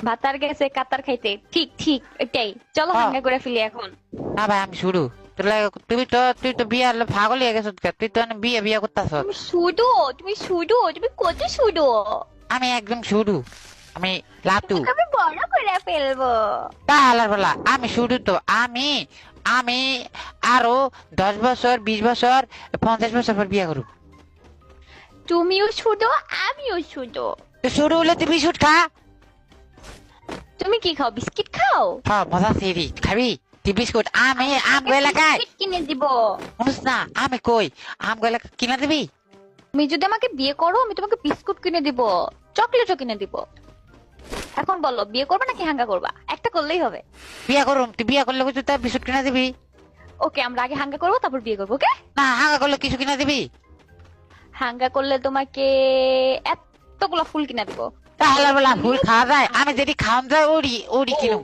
ভাতার গেছে কাতার খাইতে। ঠিক ঠিক ওইটাই, চলো হাঙ্গা করে ফেলি এখন। না ভাই আমি শুরু। তুই তো বিয়ে পাগল হয়ে গেছ। তুই তো বিয়ে বিয়ে করতেছ। তুমি কত শুধু। আমি একদম শুরু। আমি লাতু। আমি বড় করে ফেলবো। তাহলে বলা আমি শুরু তো আমি আমি আরো 10 বছর 20 বছর 50 বছর পর বিয়ে করব। তুমিও শুধু আমিও শুধু। তো শুরু হলে তুই বিস্কুট খা। তুমি কি খাও, বিস্কিট খাও? হ্যাঁ মজা সেরি খাবি তুই বিস্কুট। আমি আমগো এলাকায় বিস্কিট কিনে দিব। শুনিস না আমি কই আমগো এলাকা কিনা দিবি। তুমি যদি আমাকে বিয়ে করো আমি তোমাকে বিস্কুট কিনে দিব, চকলেটও কিনে দিব। এখন বলো বিয়ে করবে নাকি হাঙ্গা করবা? একটা করলেই হবে। বিয়ে করুম। তুই বিয়ে করলে তুই তার বিস্কুট কিনা দিবি। ওকে, আমরা আগে হাঙ্গা করবো তারপর বিয়ে করবো। ওকে, না হাঙ্গা করলে কিছু কিনা দিবি। হাঙ্গা করলে তোমাকে এতগুলো ফুল কিনা দিব। তাহলে বলা ফুল খাওয়া যায়। আমি যদি খাওয়ান যায় ওড়ি ওড়ি কিনুম।